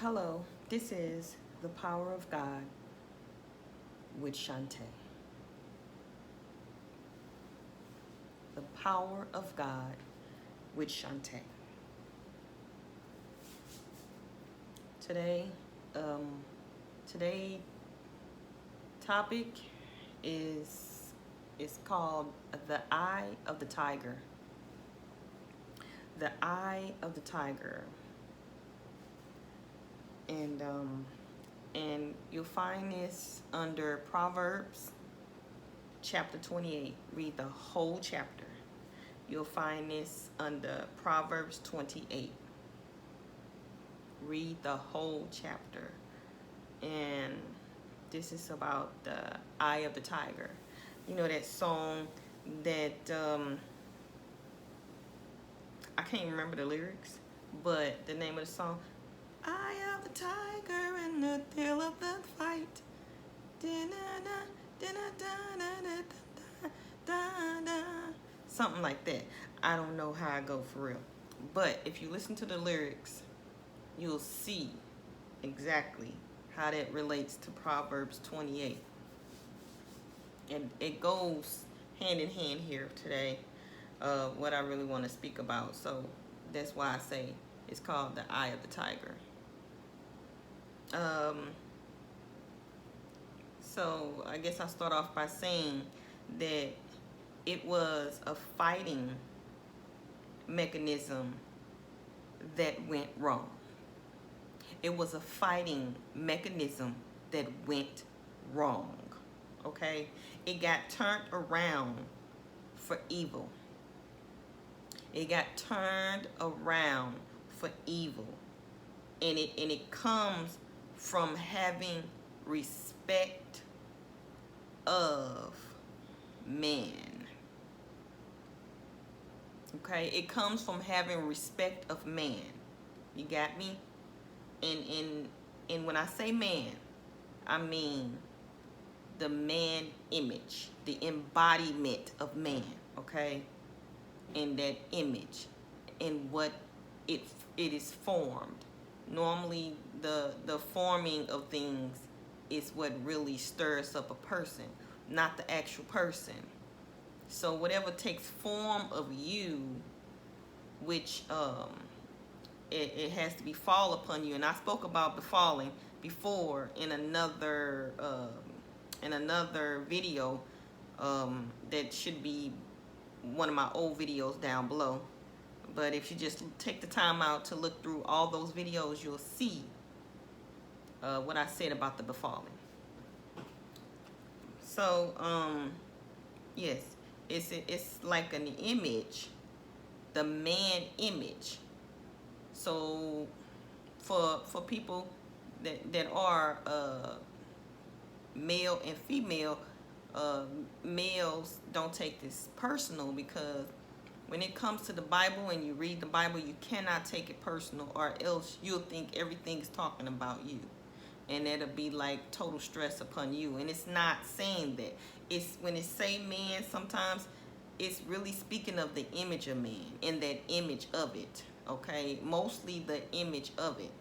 Hello, this is The Power of God with Shantae. The Power of God with Shantae. Today, um, today topic is called The Eye of the Tiger. The Eye of the Tiger. And you'll find this under Proverbs chapter 28. Read the whole chapter. You'll find this under Proverbs 28. Read the whole chapter. And this is about the eye of the tiger. You know that song that I can't remember the lyrics, but the name of the song, Eye of the tiger in the thrill of the fight. Something like that. I don't know how I go for real. But if you listen to the lyrics, you'll see exactly how that relates to Proverbs 28. And it goes hand in hand here today, what I really want to speak about. So that's why I say it's called the Eye of the Tiger. So I guess I'll start off by saying that it was a fighting mechanism that went wrong. It was a fighting mechanism that went wrong. Okay? It got turned around for evil. It got turned around for evil. And it comes from having respect of man. Okay? It comes from having respect of man. You got me? And when I say man, I mean the man image, the embodiment of man, okay? In that image, in what it is formed. Normally, the forming of things is what really stirs up a person, not the actual person. So whatever takes form of you, which it has to befall upon you. And I spoke about befalling before in another video that should be one of my old videos down below. But if you just take the time out to look through all those videos, you'll see what I said about the befalling. So yes, it's like an image, the man image. So for people that are male and female, males don't take this personal, because when it comes to the Bible and you read the Bible, you cannot take it personal, or else you'll think everything's talking about you, and it'll be like total stress upon you. And it's not saying that. It's when it say man, sometimes it's really speaking of the image of man and that image of it. Okay, mostly the image of it.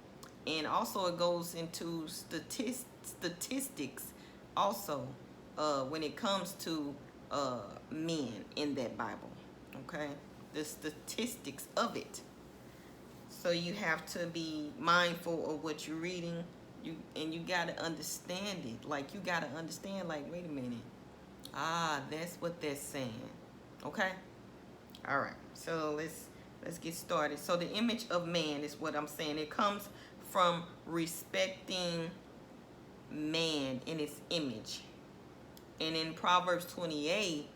And also it goes into statistics also when it comes to men in that Bible. Okay, the statistics of it. So you have to be mindful of what you're reading. You got to understand it. Like, you got to understand, like, wait a minute, that's what they're saying. Okay, all right, so let's get started. So the image of man is what I'm saying. It comes from respecting man in its image. And in Proverbs 28,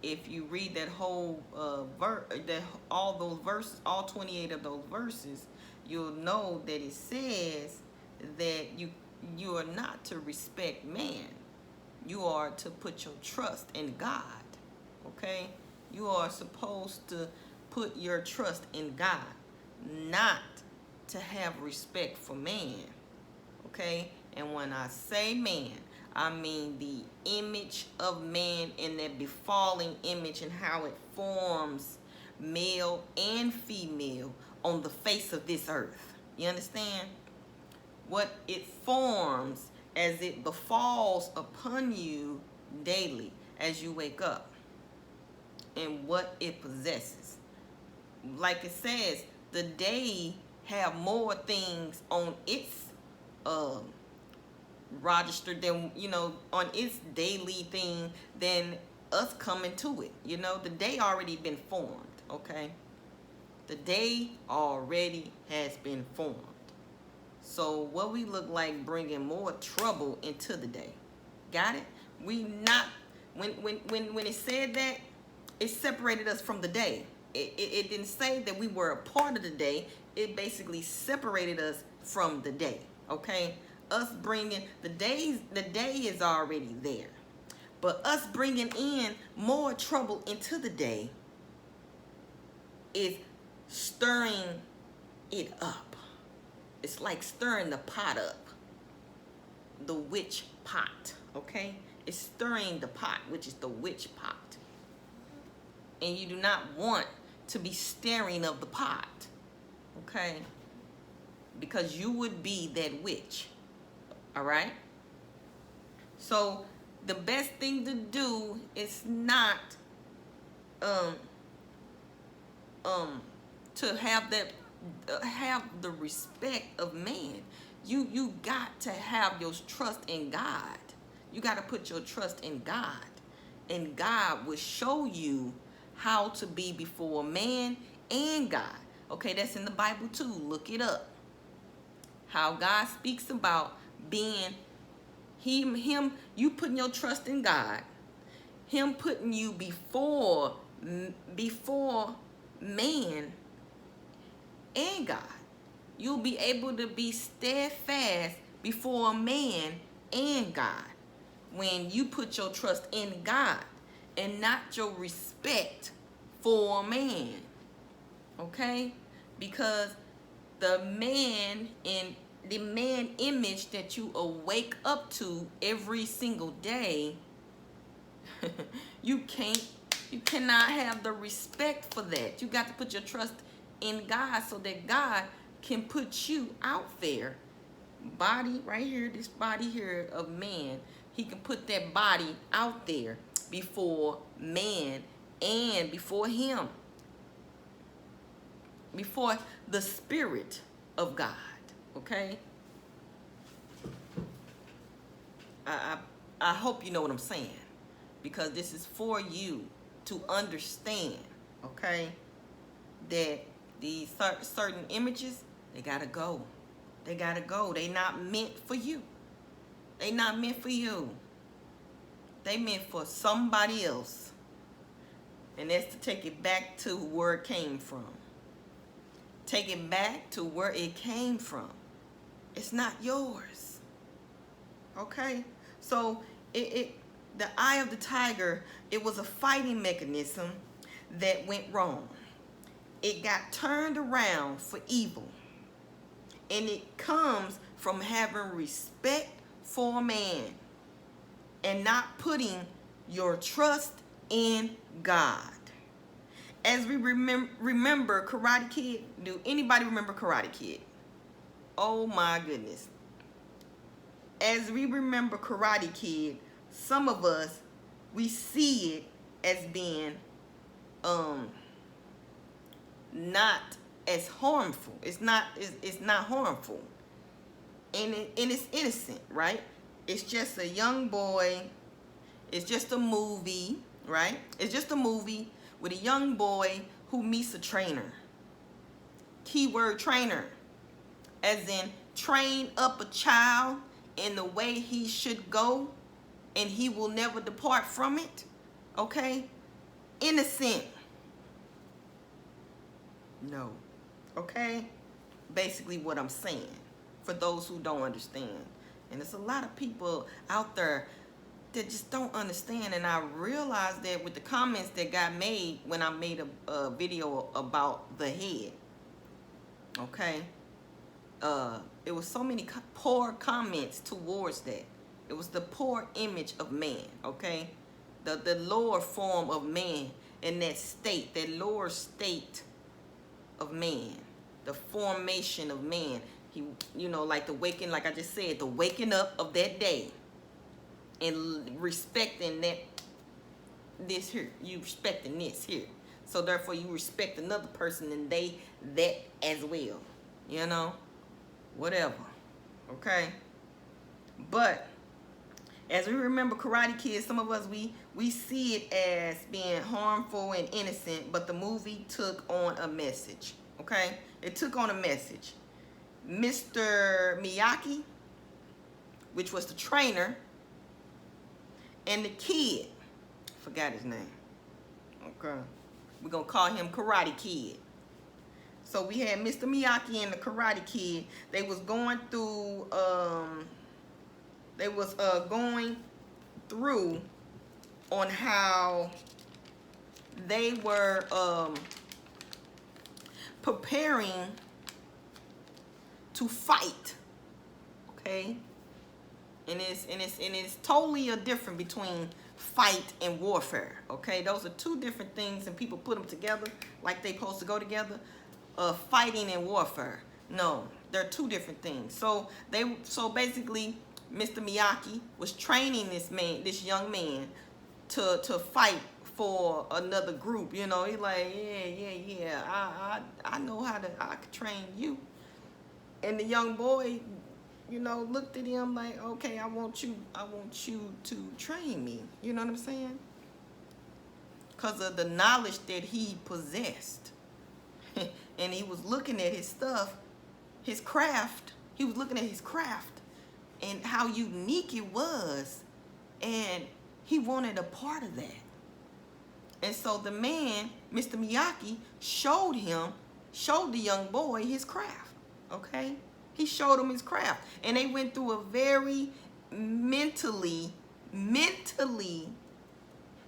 if you read that whole all those verses, all 28 of those verses, you'll know that it says that you are not to respect man. You are to put your trust in God. Okay? You are supposed to put your trust in God, not to have respect for man. Okay? And when I say man, I mean the image of man, and that befalling image, and how it forms male and female on the face of this earth. You understand? what it forms as it befalls upon you daily as you wake up, and what it possesses. Like it says, the day have more things on its um register than, on its daily thing than us coming to it. The day already been formed. Okay, the day already has been formed. So what we look like bringing more trouble into the day. Got it? We not, when it said that, it separated us from the day. It didn't say that we were a part of the day. It basically separated us from the day. Okay, us bringing the day is already there, but us bringing in more trouble into the day is stirring it up. It's like stirring the pot up, the witch pot. Okay, it's stirring the pot, which is the witch pot, and you do not want to be stirring of the pot. Okay, because you would be that witch. All right, so the best thing to do is not to have the respect of man. You got to have your trust in God. You got to put your trust in God, and God will show you how to be before man and God. Okay, that's in the Bible too. Look it up. How God speaks about being him, you putting your trust in God, him putting you before man and God. You'll be able to be steadfast before man and God when you put your trust in God and not your respect for man. Okay? Because the man image that you awake up to every single day, you cannot have the respect for that. You got to put your trust in God so that God can put you out there. Body right here, this body here of man, he can put that body out there before man and before him, before the Spirit of God. Okay, I hope you know what I'm saying, because this is for you to understand. Okay, that these certain images, they gotta go. They gotta go. They not meant for you. They not meant for you. They meant for somebody else, and that's to take it back to where it came from. Take it back to where it came from. It's not yours. Okay? So the eye of the tiger, it was a fighting mechanism that went wrong. It got turned around for evil. And it comes from having respect for man and not putting your trust in God. As we remember Karate Kid, do anybody remember Karate Kid? Oh my goodness. As we remember Karate Kid, some of us, we see it as being not as harmful. It's not harmful. And it's innocent, right? It's just a young boy. It's just a movie, right? It's just a movie with a young boy who meets a trainer. Keyword trainer. As in, train up a child in the way he should go, and he will never depart from it. Okay? Innocent. No. Okay? Basically what I'm saying, for those who don't understand. And there's a lot of people out there that just don't understand, and I realized that with the comments that got made when I made a video about the head. Okay? It was so many poor comments towards that. It was the poor image of man, okay? The lower form of man in that state, that lower state of man, the formation of man. He, you know, like the waking, like I just said, the waking up of that day and respecting that this here. You respecting this here. So therefore you respect another person and they that as well. You know? Whatever. Okay? But as we remember Karate Kid, some of us we see it as being harmful and innocent, but the movie took on a message. Okay? It took on a message. Mr. Miyagi, which was the trainer, and the kid, forgot his name. Okay. We're going to call him Karate Kid. So we had Mr. Miyagi and the Karate Kid. They was going through, going through on how they were preparing to fight. Okay? And it's totally a difference between fight and warfare. Okay? Those are two different things, and people put them together like they supposed to go together. Fighting and warfare. No, they're two different things. So basically Mr. Miyagi was training this young man to fight for another group. You know, he's like, yeah, I know how I could train you. And the young boy, you know, looked at him like, okay, I want you to train me. You know what I'm saying? Because of the knowledge that he possessed. And he was looking at his stuff, his craft. He was looking at his craft and how unique it was. And he wanted a part of that. And so the man, Mr. Miyagi, showed the young boy his craft. Okay? He showed him his craft. And they went through a very mentally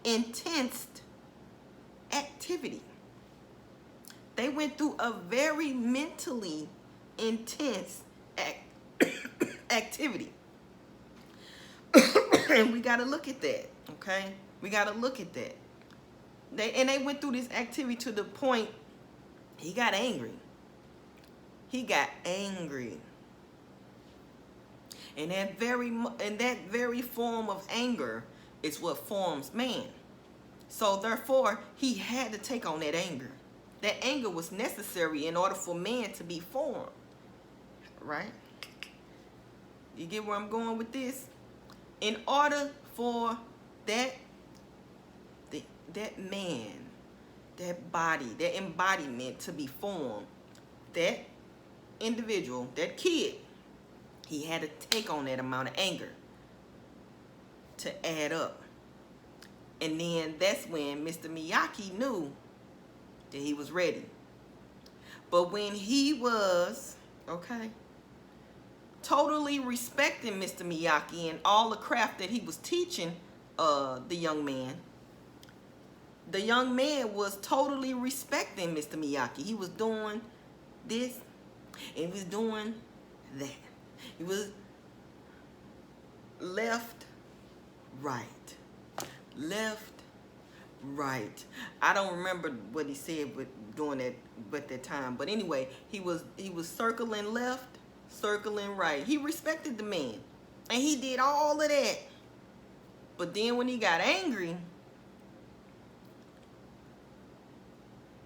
intense activity. They went through a very mentally intense activity. And we got to look at that, okay? We got to look at that. They went through this activity to the point he got angry. He got angry. And that very form of anger is what forms man. So therefore, he had to take on that anger. That anger was necessary in order for man to be formed. Right? You get where I'm going with this? In order for that man, that body, that embodiment to be formed, that individual, that kid, he had to take on that amount of anger to add up. And then that's when Mr. Miyagi knew that he was ready. But when he was, okay, totally respecting Mr. Miyagi and all the craft that he was teaching the young man was totally respecting Mr. Miyagi. He was doing this and he was doing that. He was left, right, left, right. I don't remember what he said with doing that at that time. But anyway, he was circling left, circling right. He respected the man. And he did all of that. But then when he got angry,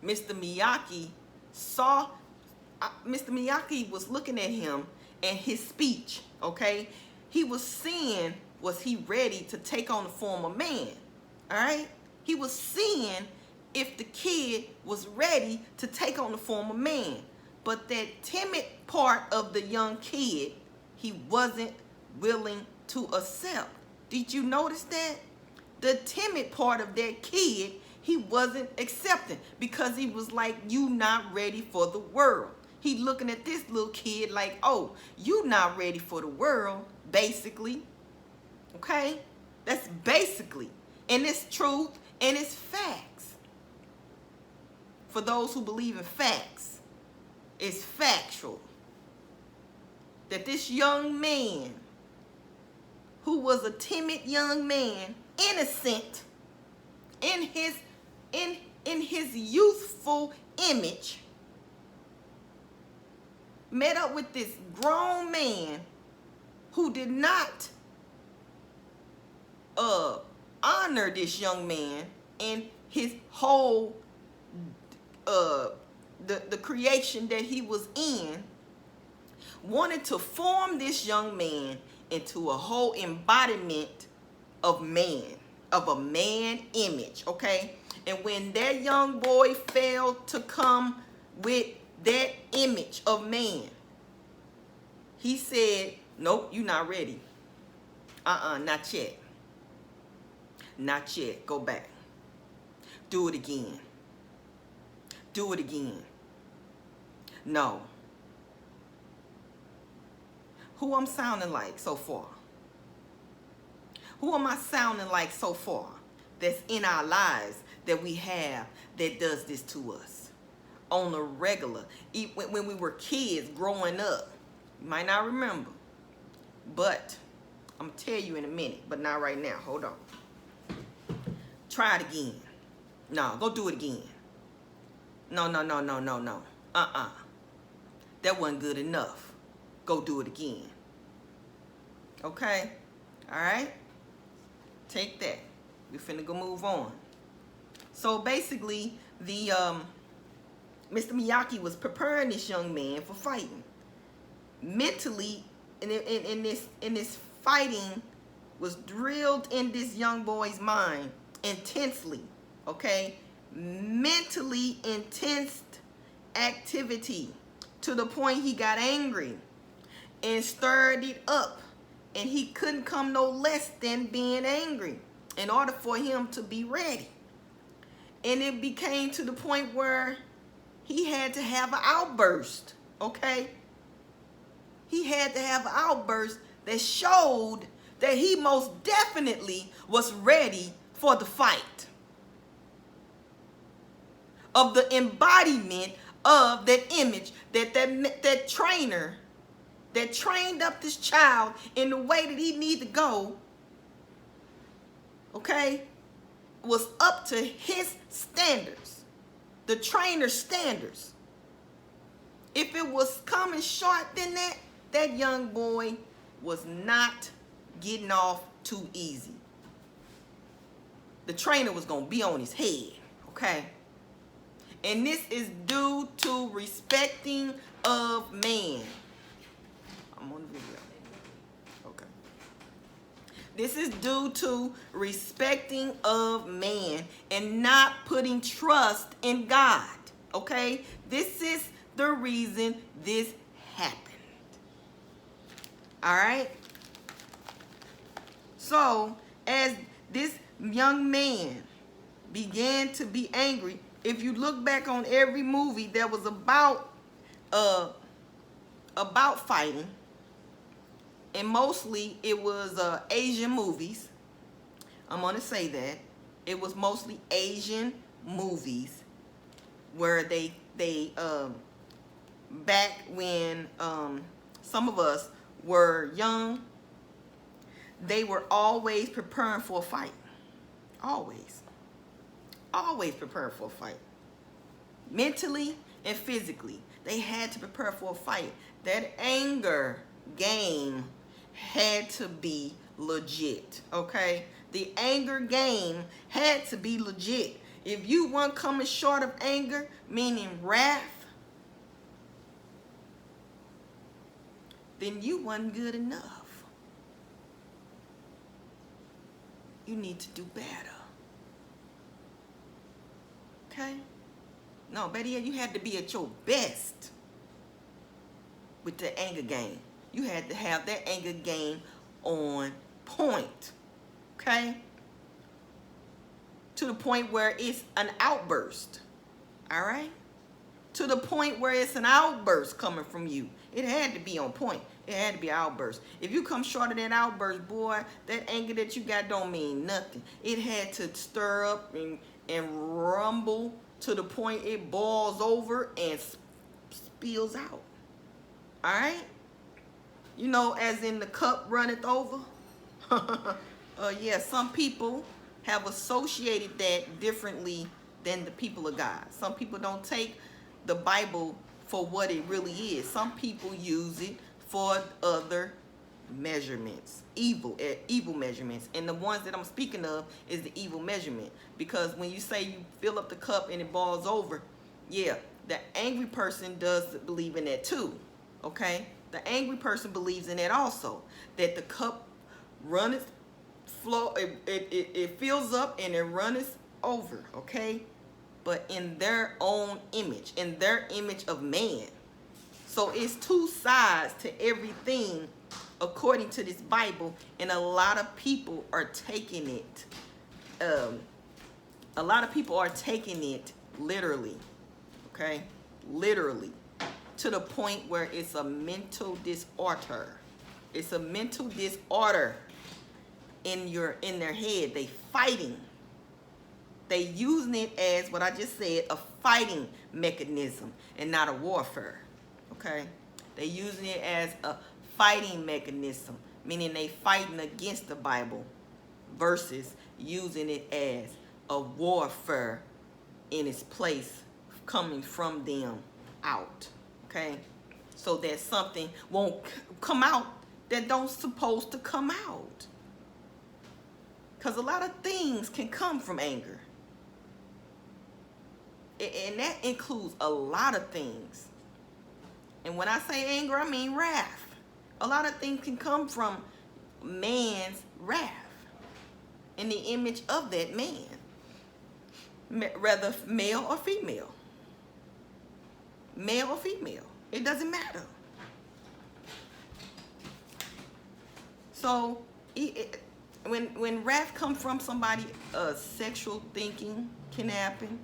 Mr. Miyagi was looking at him and his speech, okay? He was seeing, was he ready to take on the form of man, all right? He was seeing if the kid was ready to take on the form of man. But that timid part of the young kid, he wasn't willing to accept. Did you notice that? The timid part of that kid, he wasn't accepting because he was like, you not ready for the world. He looking at this little kid like, oh, you not ready for the world, basically. Okay? That's basically. And it's truth and it's facts. For those who believe in facts, it's factual that this young man, who was a timid young man, innocent in his youthful image, met up with this grown man who did not honor this young man and his whole the creation that he was in, wanted to form this young man into a whole embodiment of man, of a man image, okay? And when that young boy failed to come with that image of man, he said, nope, you're not ready. Not yet. Not yet. Go back. Do it again. Do it again. No. Who I'm sounding like so far? Who am I sounding like so far that's in our lives that we have that does this to us on a regular? When we were kids growing up, you might not remember, but I'm going to tell you in a minute, but not right now. Hold on. Try it again. No, go do it again. No. That wasn't good enough. Go do it again. Okay? All right? Take that. We finna go move on. So basically, the Mr. Miyagi was preparing this young man for fighting. Mentally, in this fighting was drilled in this young boy's mind intensely. Okay? Mentally intense activity to the point he got angry and stirred it up, and he couldn't come no less than being angry in order for him to be ready. And it became to the point where he had to have an outburst, okay? He had to have an outburst that showed that he most definitely was ready for the fight, of the embodiment of that image that trainer that trained up this child in the way that he needed to go, okay, was up to his standards, the trainer's standards. If it was coming short than that, that young boy was not getting off too easy. The trainer was going to be on his head, okay? And this is due to respecting of man. I'm on the video. Okay. This is due to respecting of man and not putting trust in God. Okay? This is the reason this happened. All right? So, as this young man began to be angry, if you look back on every movie that was about fighting, and mostly it was Asian movies. I'm gonna say that it was mostly Asian movies where they back when some of us were young, they were always preparing for a fight. Always preparing for a fight. Mentally and physically, they had to prepare for a fight. That anger game had to be legit, okay? The anger game had to be legit. If you weren't coming short of anger, meaning wrath, then you wasn't good enough. You need to do better. Okay? No, better yet, you had to be at your best with the anger game. You had to have that anger game on point. Okay? To the point where it's an outburst. All right? To the point where it's an outburst coming from you. It had to be on point. It had to be an outburst. If you come short of that outburst, boy, that anger that you got don't mean nothing. It had to stir up and rumble to the point it boils over and spills out. All right? You know, as in the cup runneth over. Yeah, some people have associated that differently than the people of God. Some people don't take the Bible for what it really is. Some people use it for other measurements, evil measurements, and the ones that I'm speaking of is the evil measurement. Because when you say you fill up the cup and it boils over, yeah, the angry person does believe in that too. Okay, the angry person believes in that also, that the cup runneth flow, it fills up and it runneth over. Okay, but in their own image, in their image of man. So it's two sides to everything according to this Bible, and a lot of people are taking it. A lot of people are taking it literally, okay, literally, to the point where it's a mental disorder. It's a mental disorder in their head. They fighting. They using it as what I just said, a fighting mechanism and not a warfare. Okay, they using it as a fighting mechanism, meaning they fighting against the Bible, versus using it as a warfare in its place, coming from them out. Okay, so that something won't come out that don't supposed to come out, because a lot of things can come from anger, and that includes a lot of things. And when I say anger, I mean wrath. A lot of things can come from man's wrath, in the image of that man, whether male or female. Male or female, it doesn't matter. So when wrath comes from somebody, sexual thinking can happen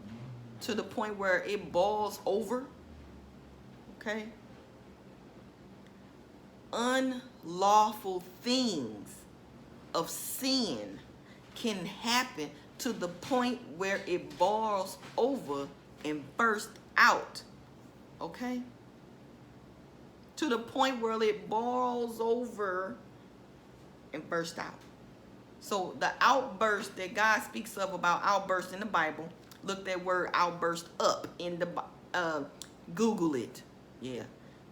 to the point where it boils over. Okay, unlawful things of sin can happen to the point where it boils over and bursts out. Okay, to the point where it boils over and bursts out. So the outburst that God speaks of about outburst in the Bible, look that word outburst up in the Google it. Yeah,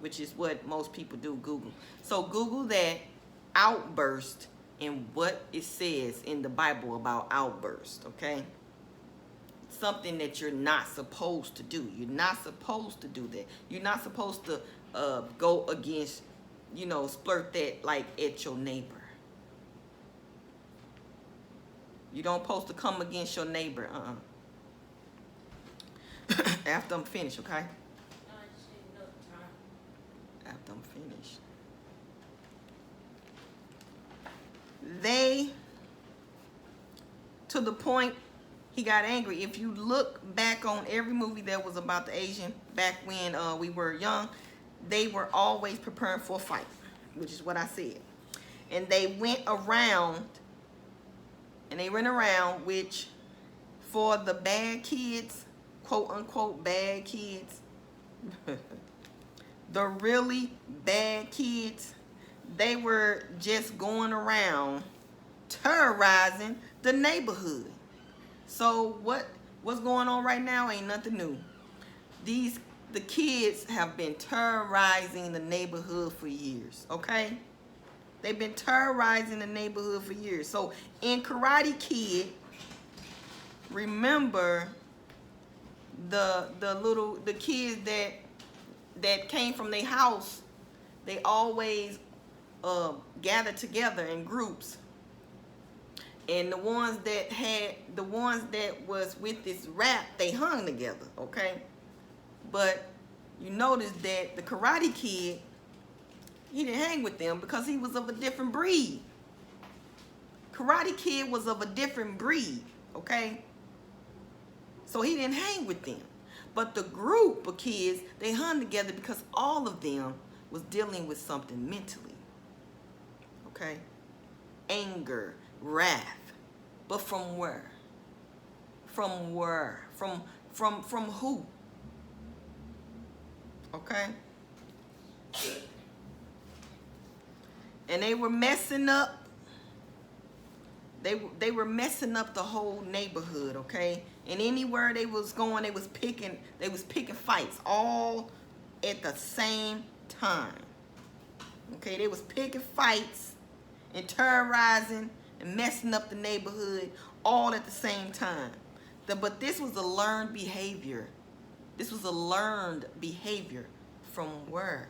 which is what most people do, Google. So Google that outburst and what it says in the Bible about outburst, okay? Something that you're not supposed to do. You're not supposed to do that. You're not supposed to go against, splurt that like at your neighbor. You don't supposed to come against your neighbor, After I'm finished, okay? After I'm finished. They, to the point he got angry. If you look back on every movie that was about the Asian, back when we were young, they were always preparing for a fight, which is what I said. And they went around, which for the bad kids, quote unquote bad kids, the really bad kids, they were just going around terrorizing the neighborhood. So what's going on right now ain't nothing new. The kids have been terrorizing the neighborhood for years, okay? They've been terrorizing the neighborhood for years. So in Karate Kid, remember the kids that came from their house, they always gathered together in groups. And the ones that was with this rap, they hung together, okay? But you notice that the Karate Kid, he didn't hang with them because he was of a different breed. Karate Kid was of a different breed, okay? So he didn't hang with them. But the group of kids, they hung together because all of them was dealing with something mentally, okay? Anger, wrath. But from where? From where? From who? Okay? And they were messing up. They were messing up the whole neighborhood, okay? And anywhere they was going, they was picking fights all at the same time. Okay, they was picking fights and terrorizing and messing up the neighborhood all at the same time. But this was a learned behavior. This was a learned behavior from where?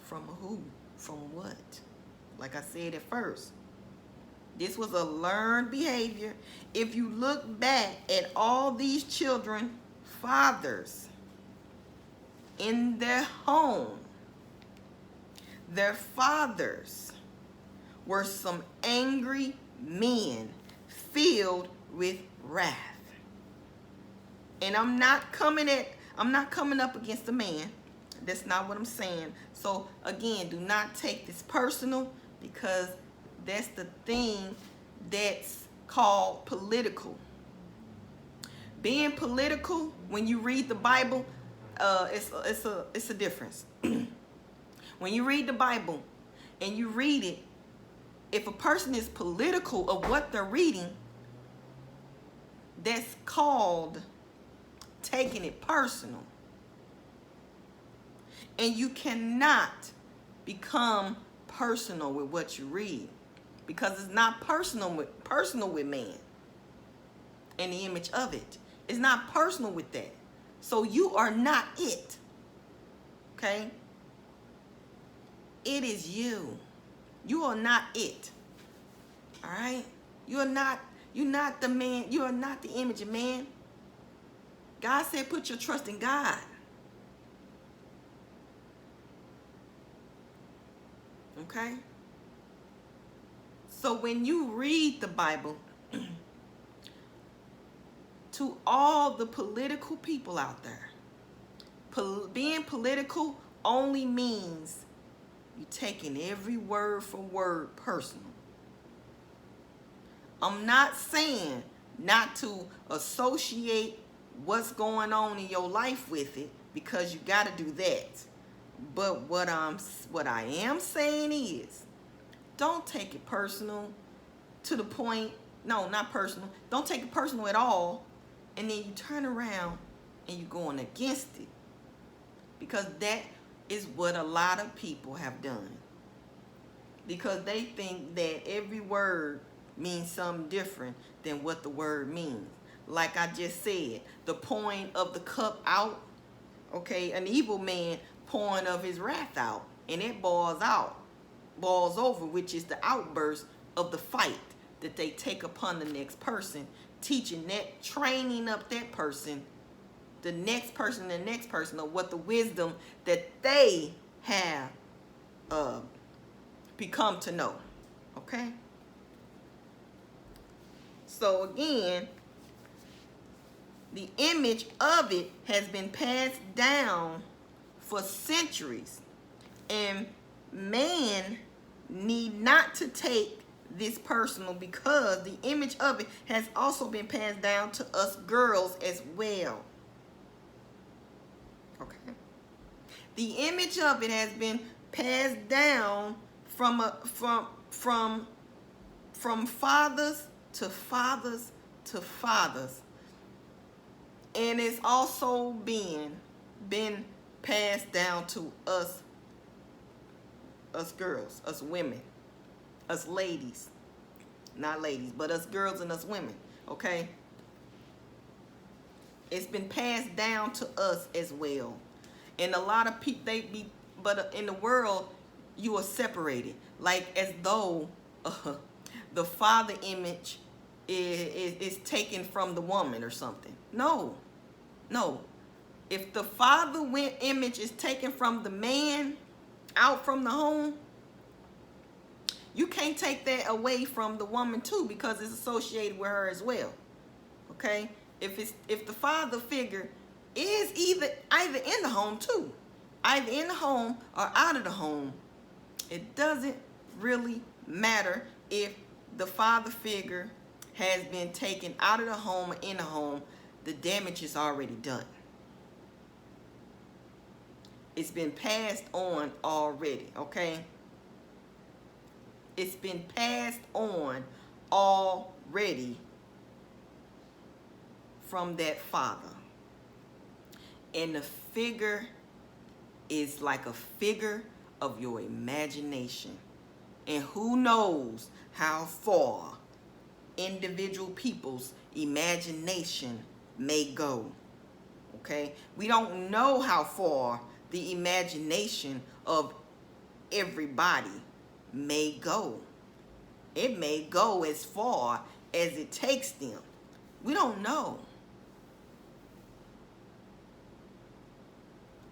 From who? From what? Like I said at first. This was a learned behavior. If you look back at all these children, fathers in their home, their fathers were some angry men filled with wrath. And I'm not coming up against a man. That's not what I'm saying. So again, do not take this personal, because that's the thing that's called political. Being political, when you read the Bible, it's a difference. When you read the Bible and you read it, if a person is political of what they're reading, that's called taking it personal. And you cannot become personal with what you read, because it's not personal with man and the image of it. It's not personal with that. So you are not it. Okay? It is you. You are not it. All right? You're not the man. You are not the image of man. God said put your trust in God. Okay? So when you read the Bible, to all the political people out there, being political only means you taking every word for word personal. I'm not saying not to associate what's going on in your life with it, because you got to do that. But what I am saying is, don't take it personal to the point, no, not personal. Don't take it personal at all, and then you turn around and you're going against it. Because that is what a lot of people have done. Because they think that every word means something different than what the word means. Like I just said, the pouring of the cup out, okay, an evil man pouring of his wrath out, and it boils over, which is the outburst of the fight that they take upon the next person, teaching that, training up that person, the next person of what the wisdom that they have become to know. Okay? So again, the image of it has been passed down for centuries, and man need not to take this personal, because the image of it has also been passed down to us girls as well. Okay, the image of it has been passed down from fathers to fathers to fathers, and it's also been passed down to us girls, us women, us ladies, not ladies, but us girls and us women. Okay, it's been passed down to us as well. And a lot of people, but in the world, you are separated, like as though the father image is taken from the woman or something. No. If the father image is taken from the man out from the home, you can't take that away from the woman too, because it's associated with her as well. Okay? If the father figure is either in the home too, either in the home or out of the home, it doesn't really matter if the father figure has been taken out of the home or in the home. The damage is already done. It's been passed on already, okay? It's been passed on already from that father. And the figure is like a figure of your imagination. And who knows how far individual people's imagination may go. Okay? We don't know how far the imagination of everybody may go. It may go as far as it takes them. We don't know.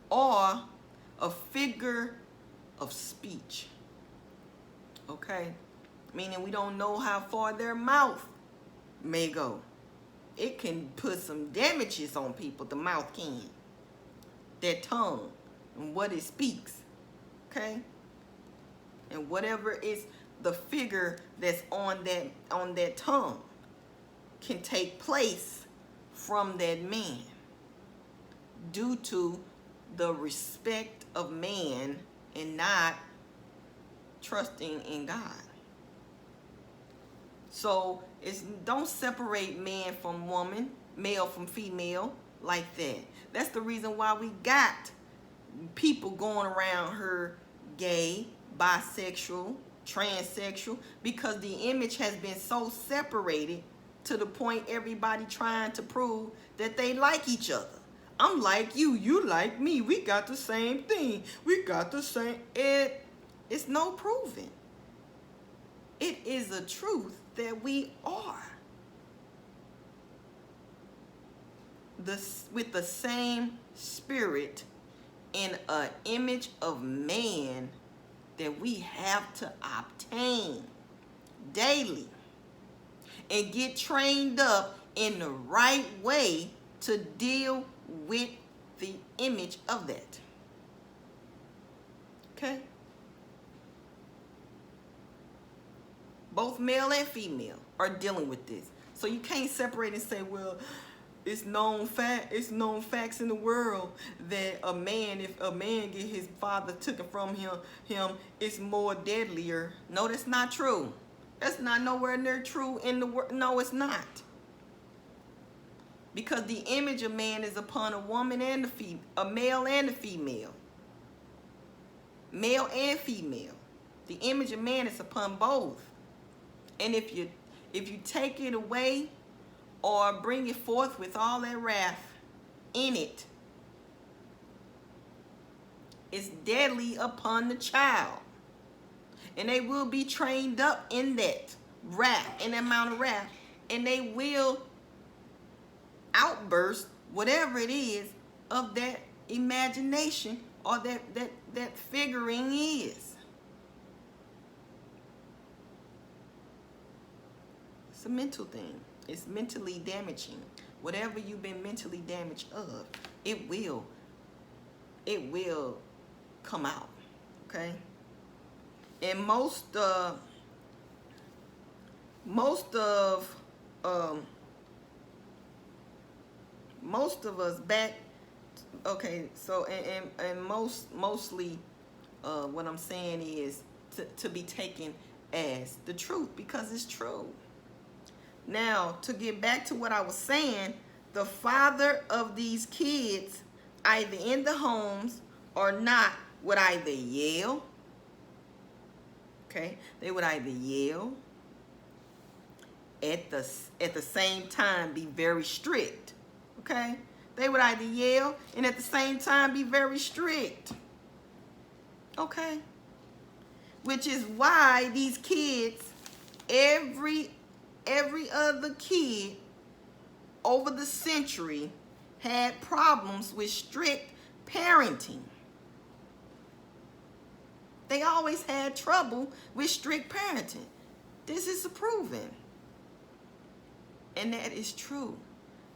Or a figure of speech. Okay? Meaning we don't know how far their mouth may go. It can put some damages on people, the mouth can. Their tongue and what it speaks. Okay? And whatever is the figure that's on that tongue can take place from that man due to the respect of man and not trusting in God. So don't separate man from woman, male from female like that. That's the reason why we got people going around her gay, bisexual, transsexual, because the image has been so separated to the point everybody trying to prove that they like each other. I'm like you, you like me, we got the same thing, we got the same. It's no proving. It is a truth that we are with the same spirit in an image of man that we have to obtain daily and get trained up in the right way to deal with the image of that. Okay? Both male and female are dealing with this. So you can't separate and say, well, it's known facts in the world that a man, if a man get his father taken from him, it's more deadlier. No, that's not true. That's not nowhere near true in the world. No, it's not. Because the image of man is upon a woman and a male and a female. Male and female. The image of man is upon both. And if you take it away or bring it forth with all that wrath in it, it's deadly upon the child. And they will be trained up in that wrath, in that amount of wrath. And they will outburst whatever it is of that imagination or that figuring is. It's a mental thing. It's mentally damaging. Whatever you've been mentally damaged of, it will come out. Okay? And most of us back, okay, so and mostly what I'm saying is to be taken as the truth, because it's true. Now, to get back to what I was saying, the father of these kids, either in the homes or not, would either yell. Okay, they would either yell, at the same time be very strict. Okay, they would either yell and at the same time be very strict. Okay, which is why these kids, every other kid over the century had problems with strict parenting. They always had trouble with strict parenting. This is proven. And that is true.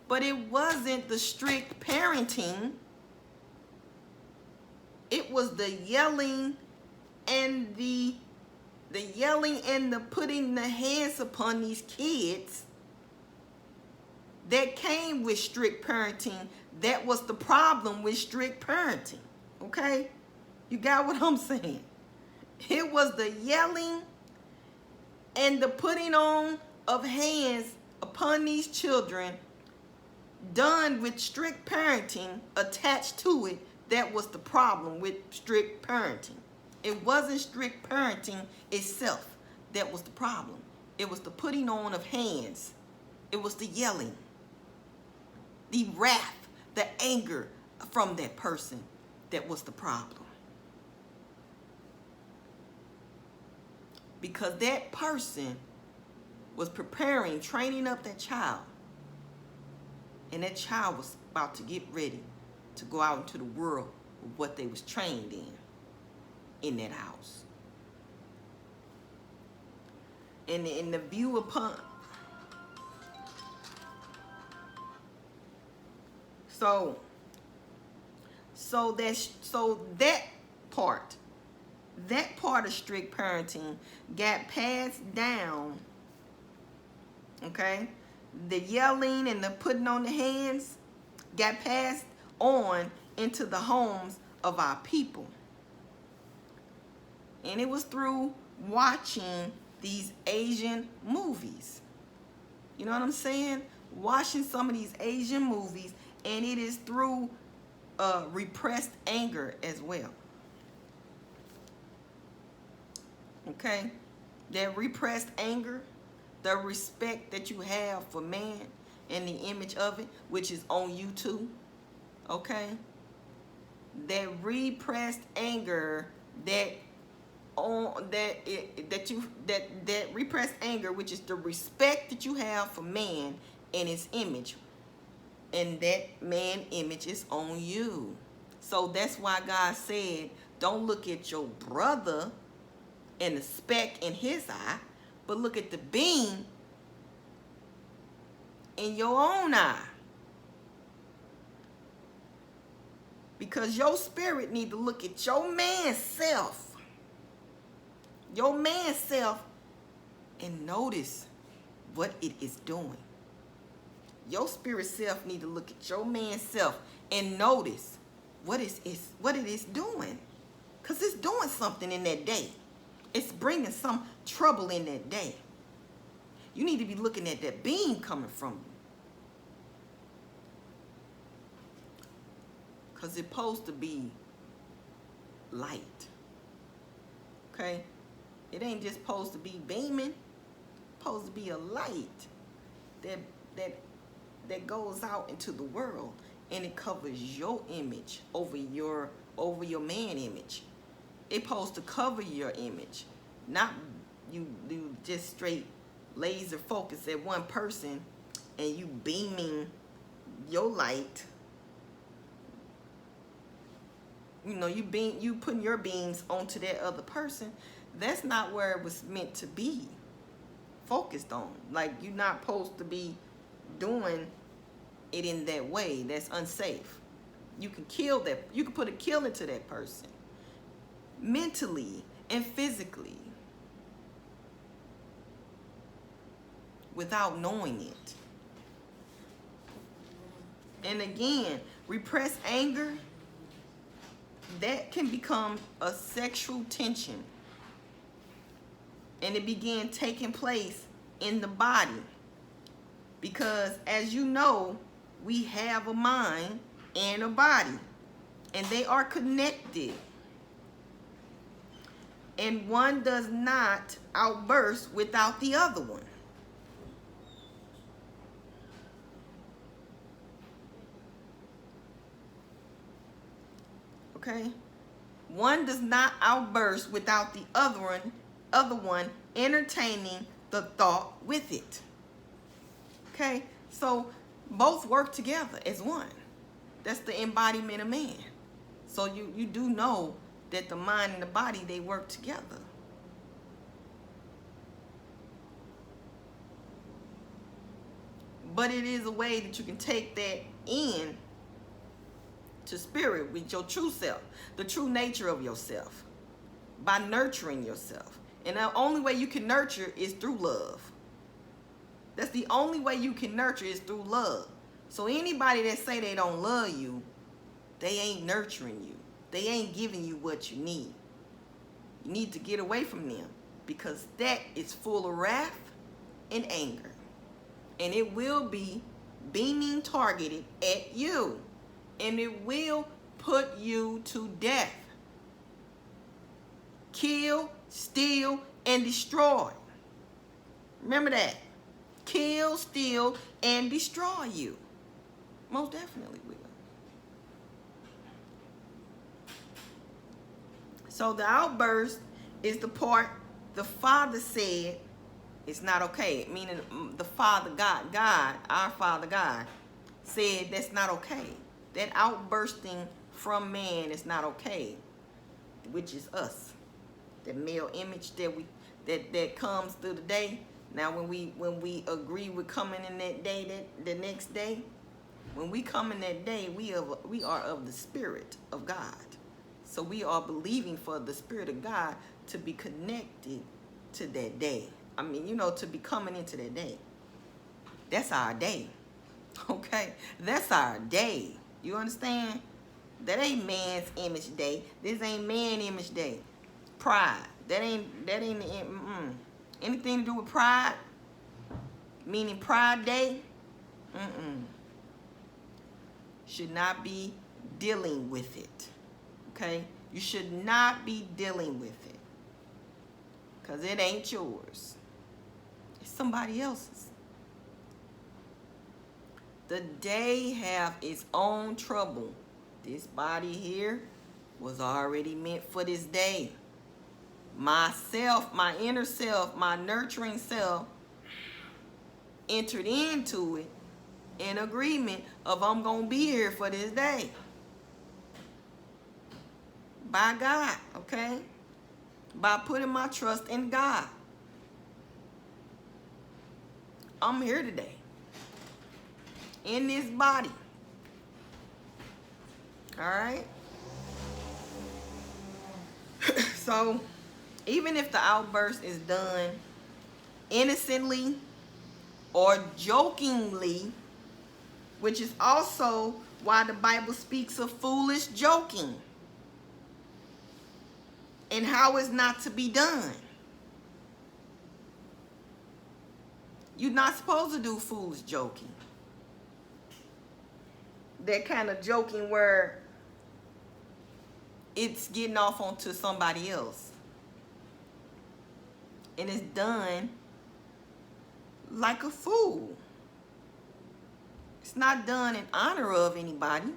But it wasn't the strict parenting. It was the yelling and the putting the hands upon these kids that came with strict parenting. That was the problem with strict parenting. Okay? You got what I'm saying? It was the yelling and the putting on of hands upon these children done with strict parenting attached to it that was the problem with strict parenting. It wasn't strict parenting itself that was the problem. It was the putting on of hands. It was the yelling, the wrath, the anger from that person that was the problem. Because that person was preparing, training up that child. And that child was about to get ready to go out into the world with what they was trained in that house. And in the view upon, so that part of strict parenting got passed down, okay? The yelling and the putting on the hands got passed on into the homes of our people. And it was through watching these Asian movies. You know what I'm saying? Watching some of these Asian movies, and it is through repressed anger as well. Okay? That repressed anger, the respect that you have for man and the image of it, which is on you too. Okay? That repressed anger, that repressed anger, which is the respect that you have for man and his image, and that man image is on you. So that's why God said, don't look at your brother and the speck in his eye, but look at the beam in your own eye. Because your spirit need to look at your man's self. Your man's self, and notice what it is doing. Your spirit self need to look at your man's self and notice what it is doing. Because it's doing something in that day. It's bringing some trouble in that day. You need to be looking at that beam coming from you. Because it's supposed to be light. Okay? It ain't just supposed to be beaming. It's supposed to be a light that goes out into the world, and it covers your image over your man image. It's supposed to cover your image, not you just straight laser focus at one person and you beaming your light. You know, you putting your beams onto that other person. That's not where it was meant to be focused on. Like, you're not supposed to be doing it in that way. That's unsafe. You can kill that. You can put a kill into that person, mentally and physically, without knowing it. And again, repressed anger, that can become a sexual tension. And it began taking place in the body. Because as you know, we have a mind and a body. And they are connected. And one does not outburst without the other one. Okay? One does not outburst without the other one entertaining the thought with it. Okay? So both work together as one. That's the embodiment of man. So you do know that the mind and the body, they work together. But it is a way that you can take that in to spirit with your true self, the true nature of yourself, by nurturing yourself. And the only way you can nurture is through love. That's the only way you can nurture is through love. So anybody that say they don't love you, they ain't nurturing you. They ain't giving you what you need. You need to get away from them, because that is full of wrath and anger. And it will be beaming targeted at you. And it will put you to death. Kill, steal, and destroy. Remember that. Kill, steal, and destroy you. Most definitely will. So the outburst is the part the Father said it's not okay. Meaning the Father God, our Father God, said that's not okay. That outbursting from man is not okay, which is us. The male image that comes through the day. Now when we agree with coming in that day, the next day, when we come in that day, we are of the Spirit of God. So we are believing for the Spirit of God to be connected to that day. I mean, to be coming into that day. That's our day. Okay? That's our day. You understand? That ain't man's image day. This ain't man image day. Pride. That ain't anything to do with pride. Meaning Pride Day. Should not be dealing with it. Okay? You should not be dealing with it. Because it ain't yours. It's somebody else's. The day have its own trouble. This body here was already meant for this day. Myself, my inner self, my nurturing self entered into it in agreement of I'm going to be here for this day. By God, okay? By putting my trust in God. I'm here today. In this body. All right? So, even if the outburst is done innocently or jokingly, which is also why the Bible speaks of foolish joking and how it's not to be done. You're not supposed to do foolish joking. That kind of joking where it's getting off onto somebody else. And it's done like a fool. It's not done in honor of anybody.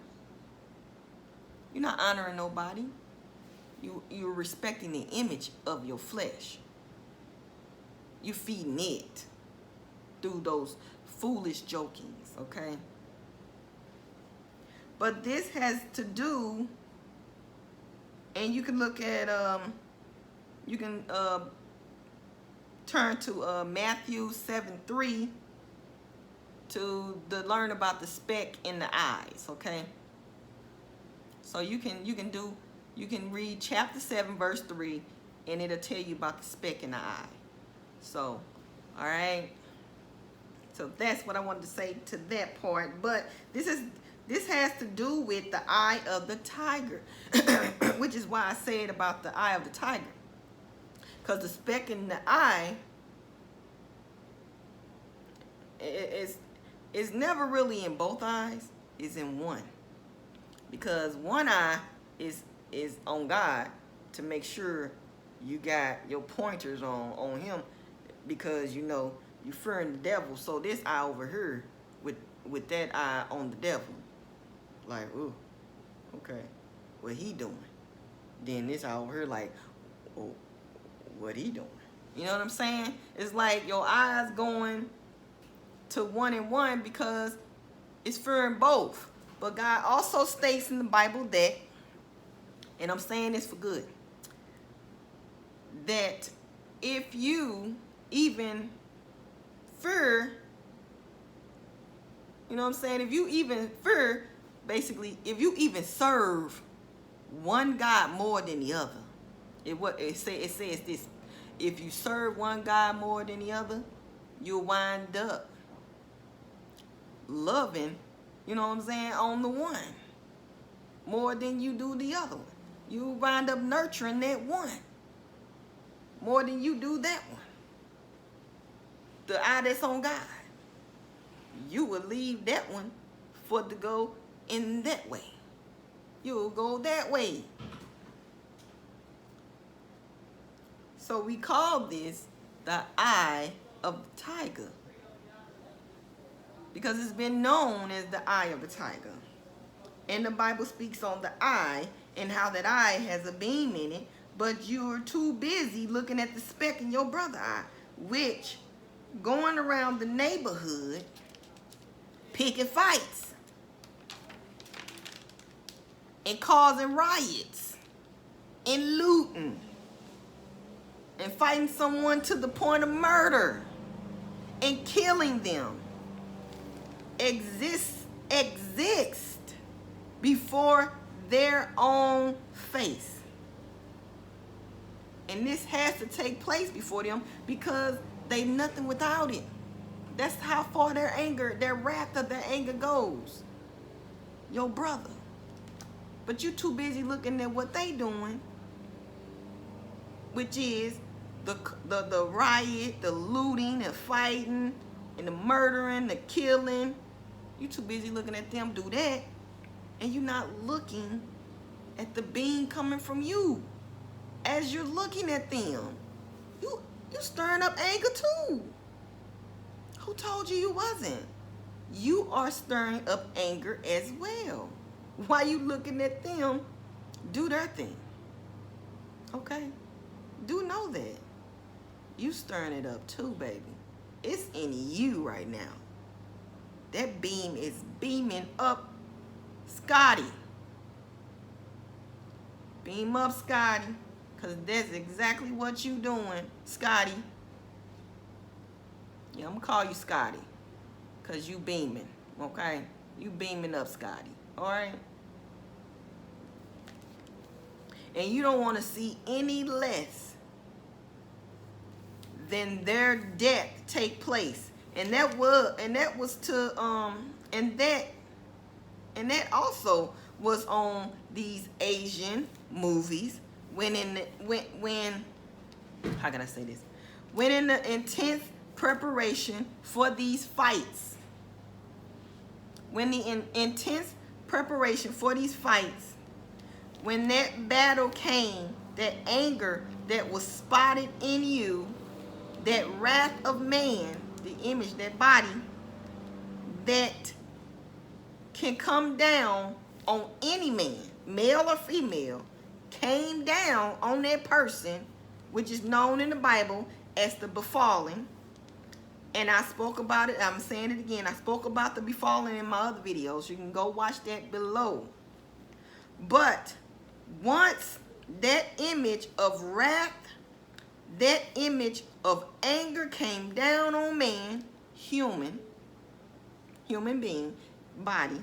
You're not honoring nobody. You're respecting the image of your flesh. You're feeding it through those foolish jokings, okay? But this has to do, and you can look at, you can turn to Matthew 7:3 to learn about the speck in the eyes, okay? So you can read chapter 7 verse 3 and it'll tell you about the speck in the eye. So, all right. So that's what I wanted to say to that part. But this has to do with the eye of the tiger, which is why I said about the eye of the tiger. Because the speck in the eye is never really in both eyes. It's in one. Because one eye is on God to make sure you got your pointers on him, because you're fearing the devil. So this eye over here with that eye on the devil. Like, ooh, okay, what he doing? Then this eye over here like, oh, what he doing? You know what I'm saying? It's like your eyes going to one and one because it's fearing both. But God also states in the Bible that, and I'm saying this for good, that if you even fear, you know what I'm saying? If you even fear, basically, if you even serve one God more than the other, it says this: if you serve one God more than the other, you'll wind up loving, you know what I'm saying, on the one more than you do the other one. You wind up nurturing that one more than you do that one. The eye that's on God, you will leave that one for to go in that way. you'll go that way. So we call this the eye of the tiger, because it's been known as the eye of the tiger. And the Bible speaks on the eye and how that eye has a beam in it, but you're too busy looking at the speck in your brother's eye, which going around the neighborhood picking fights and causing riots and looting and fighting someone to the point of murder and killing them exist before their own face. And this has to take place before them, because they nothing without it. That's how far their anger, their wrath of their anger goes. Your brother. But you too busy looking at what they doing, which is the riot, the looting, and fighting, and the murdering, the killing. You too busy looking at them do that, and you're not looking at the beam coming from you. As you're looking at them, you stirring up anger too. Who told you wasn't? You are stirring up anger as well. Why you looking at them do their thing? Okay? Do know that. You stirring it up too, baby. It's in you right now. That beam is beaming up Scotty. Beam up, Scotty. Because that's exactly what you doing, Scotty. Yeah, I'm going to call you Scotty. Because you beaming, okay? You beaming up, Scotty. All right? And you don't want to see any less than their death take place. And that also was on these Asian movies when how can I say this? When in the intense preparation for these fights. When the intense preparation for these fights, when that battle came, that anger that was spotted in you, that wrath of man, the image, that body, that can come down on any man, male or female, came down on that person, which is known in the Bible as the befallen. And I spoke about it. I'm saying it again. I spoke about the befallen in my other videos. You can go watch that below. But once that image of wrath, that image of anger came down on man, human being, body,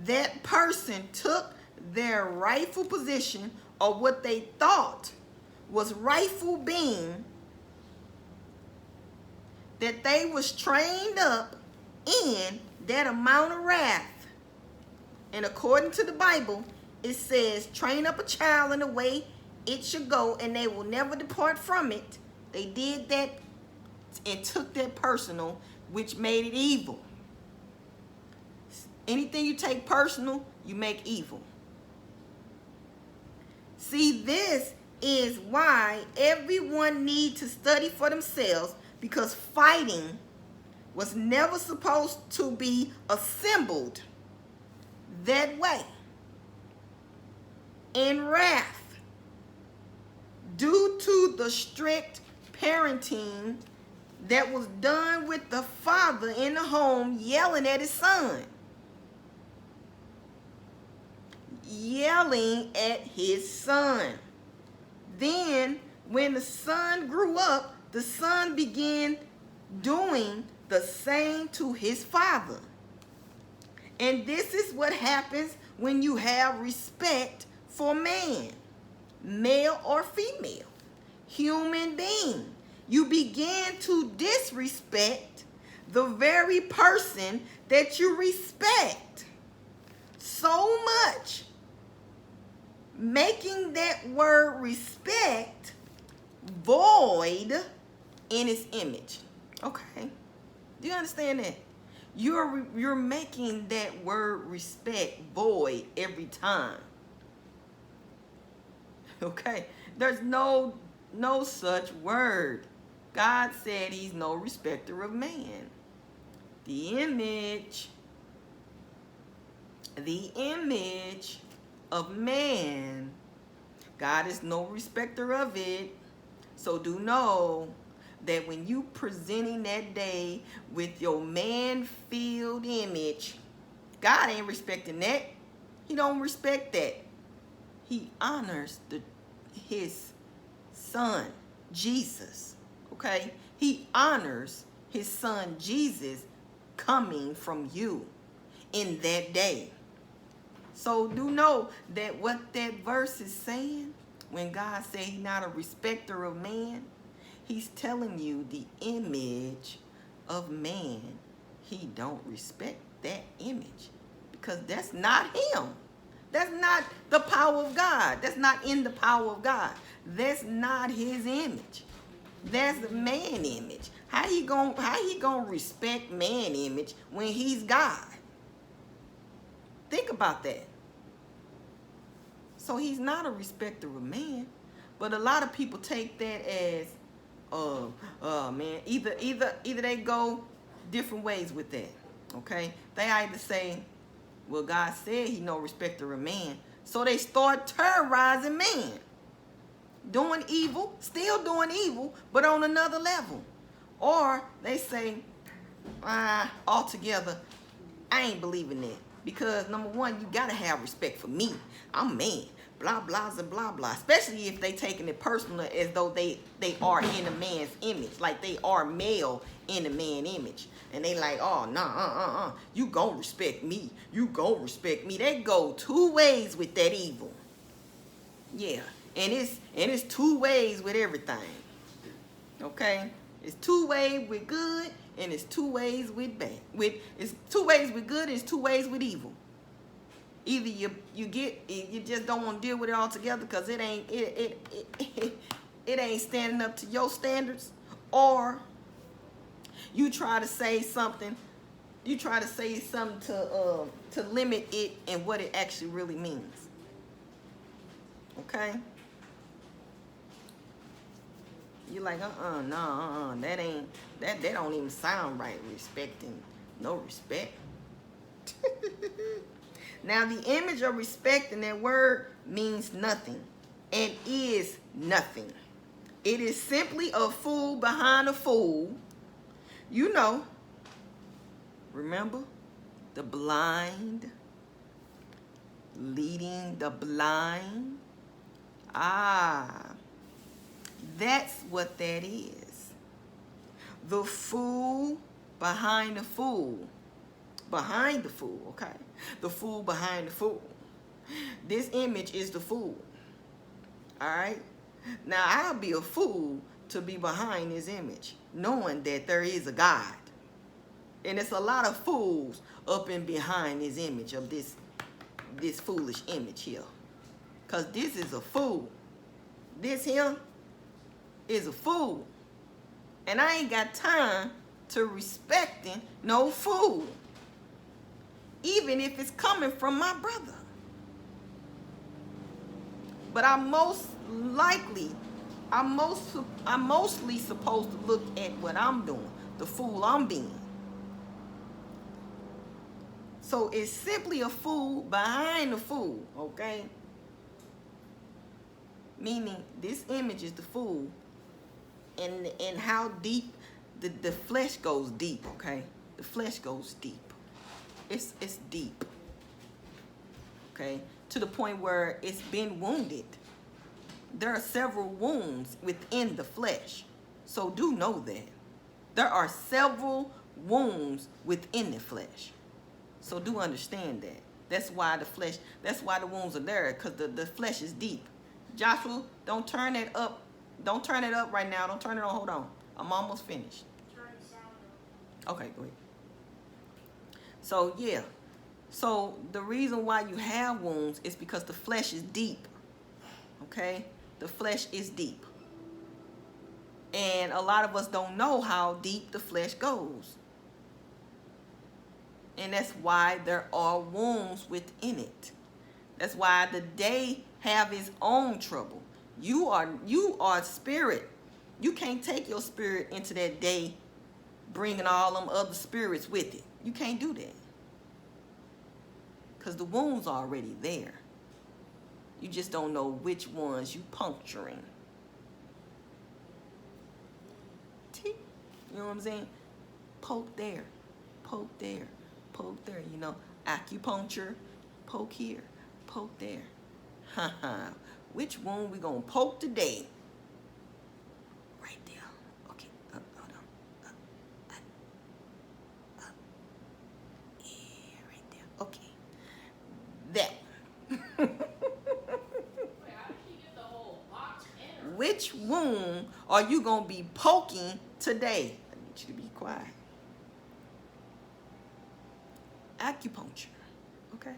that person took their rightful position, or what they thought was rightful being, that they was trained up in that amount of wrath. And according to the Bible, it says, train up a child in the way it should go, and they will never depart from it. They did that and took that personal, which made it evil. Anything you take personal, you make evil. See, this is why everyone needs to study for themselves, because fighting was never supposed to be assembled that way. In wrath, due to the strict parenting that was done with the father in the home yelling at his son. Yelling at his son. Then, when the son grew up, the son began doing the same to his father. And this is what happens when you have respect for man, male or female, human being. You begin to disrespect the very person that you respect so much, making that word respect void in its image. Okay, do you understand that? you're making that word respect void every time. Okay? There's no such word. God said he's no respecter of man. The image of man, God is no respecter of it. So do know that when you presenting that day with your man-filled image, God ain't respecting that. He don't respect that. He honors his son, Jesus. Okay? He honors his son, Jesus, coming from you in that day. So do know that what that verse is saying, when God said he's not a respecter of man, he's telling you the image of man, he don't respect that image, because that's not him. That's not the power of God. That's not in the power of God. That's not his image. That's the man image. How he gonna respect man image when he's God? Think about that. So he's not a respecter of man. But a lot of people take that as, man, either they go different ways with that. Okay? They either say, well, God said he no respecter of man. So they start terrorizing man. Doing evil, still doing evil, but on another level. Or they say, altogether, I ain't believing that. Because number one, you gotta have respect for me. I'm man. Blah, blah, blah, blah. Especially if they taking it personal as though they are in a man's image. Like they are male in a man image. And they like, oh, nah, you gon' respect me. You gon' respect me. They go two ways with that evil. Yeah. And it's two ways with everything. Okay? It's two ways with good, and it's two ways with bad. It's two ways with good, and it's two ways with evil. Either you just don't want to deal with it altogether because it ain't standing up to your standards, or you try to say something. You try to say something to limit it and what it actually really means. Okay? You're like, that don't even sound right. Respecting, no respect. Now, the image of respect in that word means nothing and is nothing. It is simply a fool behind a fool. You know, remember, the blind leading the blind. That's what that is. The fool behind the fool. Behind the fool, okay? The fool behind the fool. This image is the fool. All right? Now, I'll be a fool to be behind this image, knowing that there is a God. And it's a lot of fools up and behind this image of this foolish image here. Because this is a fool. This here is a fool. And I ain't got time to respecting no fool. Even if it's coming from my brother. But I'm mostly supposed to look at what I'm doing, the fool I'm being. So it's simply a fool behind the fool, okay? Meaning this image is the fool, and how deep the flesh goes deep, okay? The flesh goes deep. It's deep, okay? To the point where it's been wounded. There are several wounds within the flesh. So do know that. There are several wounds within the flesh. So do understand that. That's why the wounds are there, because the flesh is deep. Joshua, don't turn that up. Don't turn it up right now. Don't turn it on. Hold on. I'm almost finished. Okay, go ahead. So, yeah. So, the reason why you have wounds is because the flesh is deep. Okay? The flesh is deep. And a lot of us don't know how deep the flesh goes. And that's why there are wounds within it. That's why the day have its own trouble. You are spirit. You can't take your spirit into that day bringing all them other spirits with it. You can't do that. Because the wounds are already there. You just don't know which ones you puncturing. You know what I'm saying? Poke there, poke there, poke there. You know, acupuncture, poke here, poke there. Haha. Which one we gonna poke today? Right there. Okay. Hold on. Yeah, right there. Okay. That. Which wound are you gonna be poking today? I need you to be quiet. Acupuncture, okay?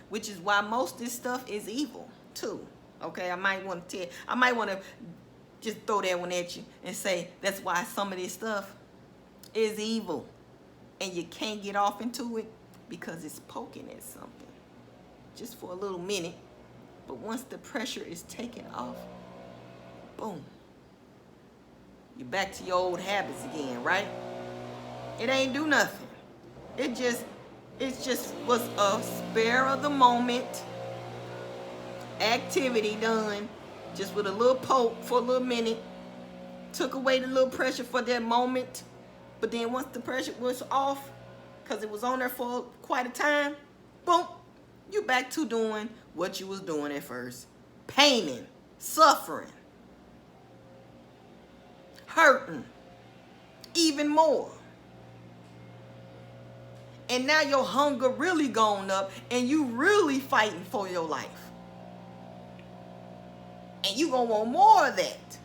Which is why most of this stuff is evil too. Okay, I might want to just throw that one at you and say that's why some of this stuff is evil, and you can't get off into it because it's poking at something just for a little minute. But once the pressure is taken off, boom, you're back to your old habits again, right? It ain't do nothing. It just was a spare of the moment activity done, just with a little poke for a little minute, took away the little pressure for that moment. But then once the pressure was off, because it was on there for quite a time, boom, you back to doing what you was doing at first. Paining, suffering, hurting even more. And now your hunger really gone up and you really fighting for your life. And you gonna want more of that.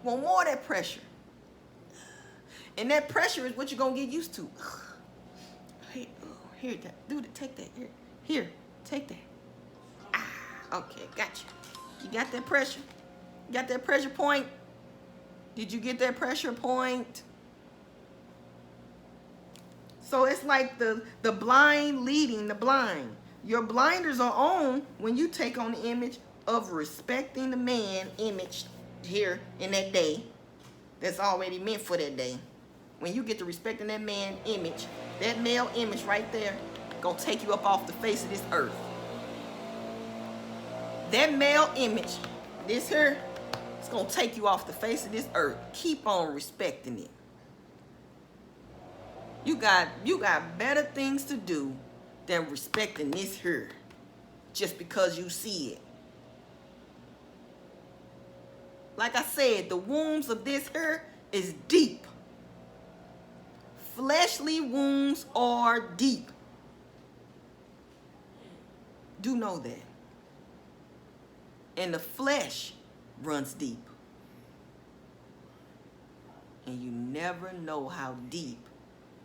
Want more of that pressure. And that pressure is what you're gonna get used to. Here, do that, take that. Here, take that. Okay, got you. You got that pressure? You got that pressure point? Did you get that pressure point? So it's like the blind leading the blind. Your blinders are on when you take on the image of respecting the man image here in that day that's already meant for that day. When you get to respecting that man image, that male image right there, gonna take you up off the face of this earth. That male image, this here, it's gonna take you off the face of this earth. Keep on respecting it. You got better things to do than respecting this here just because you see it. Like I said, the wounds of this here is deep. Fleshly wounds are deep. Do know that. And the flesh runs deep. And you never know how deep,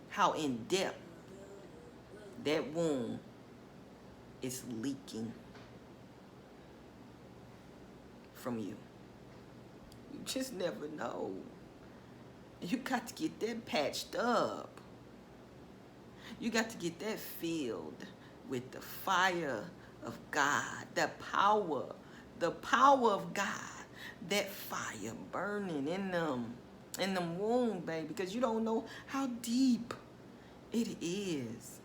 how in depth that wound is leaking from you. You just never know. You got to get that patched up. You got to get that filled with the fire of God, the power of God, that fire burning in them wounds, baby, because you don't know how deep it is.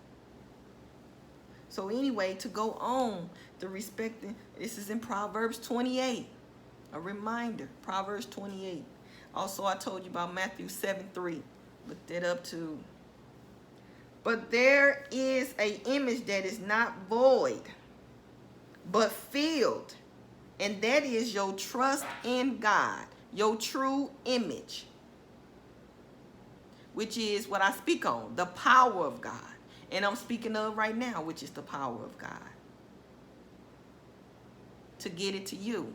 So anyway, to go on, the respecting, this is in Proverbs 28. A reminder, Proverbs 28. Also, I told you about Matthew 7:3. Look that up too. But there is an image that is not void, but filled. And that is your trust in God, your true image, which is what I speak on, the power of God. And I'm speaking of right now, which is the power of God. To get it to you,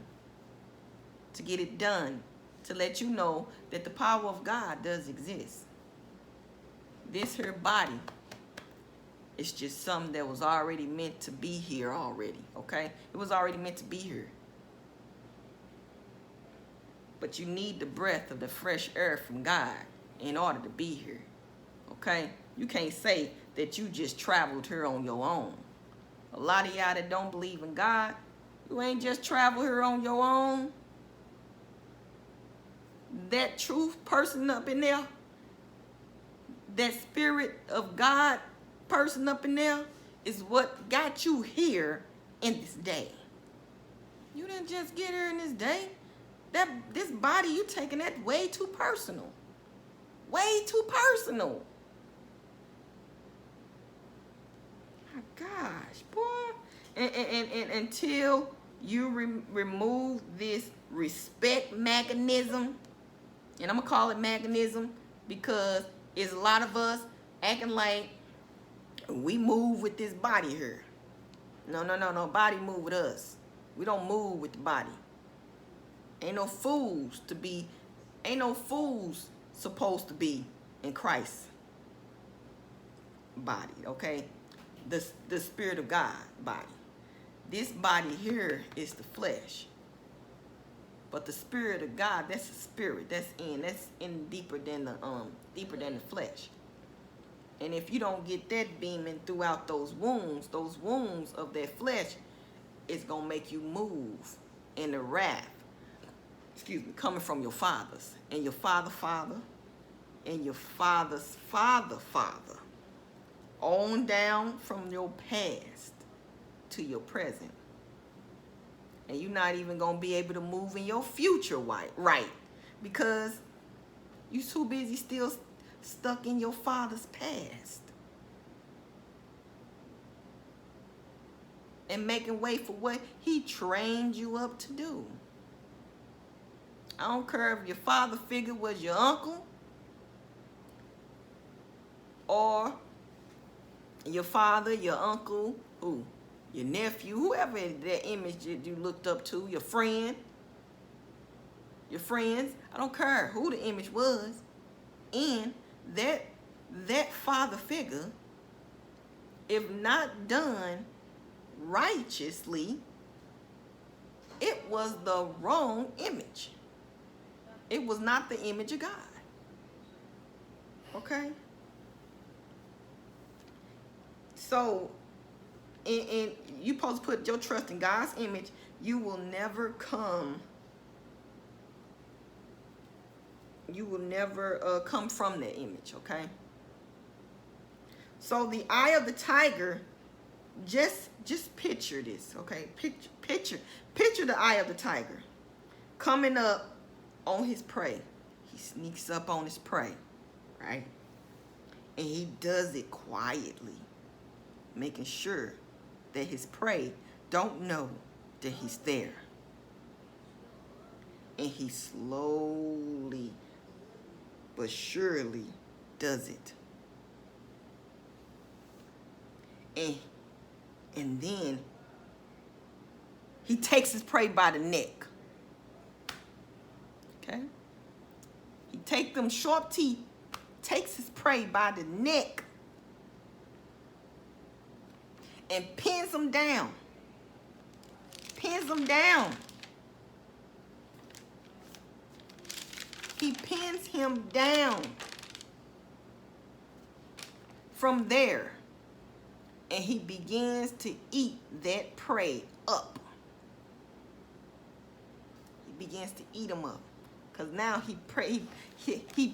to get it done, to let you know that the power of God does exist. This here body is just something that was already meant to be here already, okay? It was already meant to be here. But you need the breath of the fresh air from God in order to be here, okay? You can't say that you just traveled here on your own. A lot of y'all that don't believe in God, you ain't just traveled here on your own. That truth person up in there, that spirit of God person up in there is what got you here in this day. You didn't just get here in this day. This body, you taking that way too personal. Way too personal. My gosh, boy. And until you remove this respect mechanism, and I'm going to call it mechanism because it's a lot of us acting like we move with this body here. No. Body move with us. We don't move with the body. Ain't no fools supposed to be in Christ's body, okay? The Spirit of God body. This body here is the flesh. But the Spirit of God, that's the spirit. That's in deeper than the flesh. And if you don't get that beaming throughout those wounds of that flesh, it's gonna make you move in the wrath. Coming from your fathers and your father, and your father's father, on down from your past to your present. And you're not even going to be able to move in your future right because you're too busy still stuck in your father's past and making way for what he trained you up to do. I don't care if your father figure was your uncle or your father, your uncle, your nephew, whoever that image that you looked up to, your friend, your friends. I don't care who the image was. And that father figure, if not done righteously, it was the wrong image. It was not the image of God. Okay? So, and you supposed to put your trust in God's image. You will never come from that image, okay? So the eye of the tiger, just picture this, okay? Picture the eye of the tiger coming up on his prey. He sneaks up on his prey, right? And he does it quietly, making sure that his prey don't know that he's there. And he slowly but surely does it. And then he takes his prey by the neck. Okay? He takes them sharp teeth, takes his prey by the neck, and pins him down. Pins him down. He pins him down. From there, and he begins to eat that prey up. He begins to eat him up. Because now he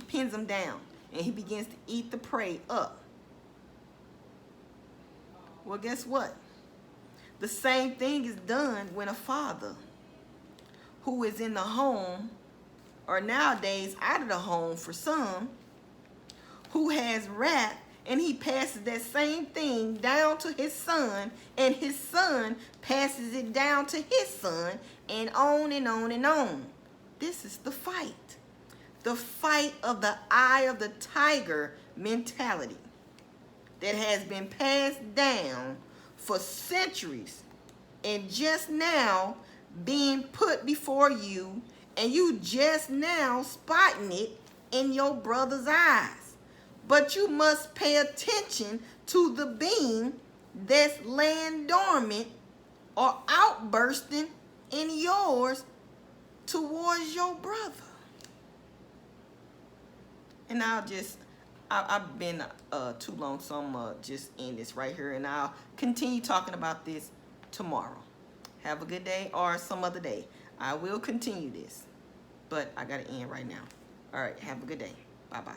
pins him down. And he begins to eat the prey up. Well, guess what? The same thing is done when a father who is in the home, or nowadays out of the home for some, who has wrath, and he passes that same thing down to his son, and his son passes it down to his son, and on and on and on. This is the fight. The fight of the eye of the tiger mentality that has been passed down for centuries and just now being put before you, and you just now spotting it in your brother's eyes. But you must pay attention to the beam that's laying dormant or outbursting in yours towards your brother. And I've been too long, so I'm just end this right here, and I'll continue talking about this tomorrow. Have a good day or some other day. I will continue this, but I gotta end right now. All right, have a good day. Bye bye.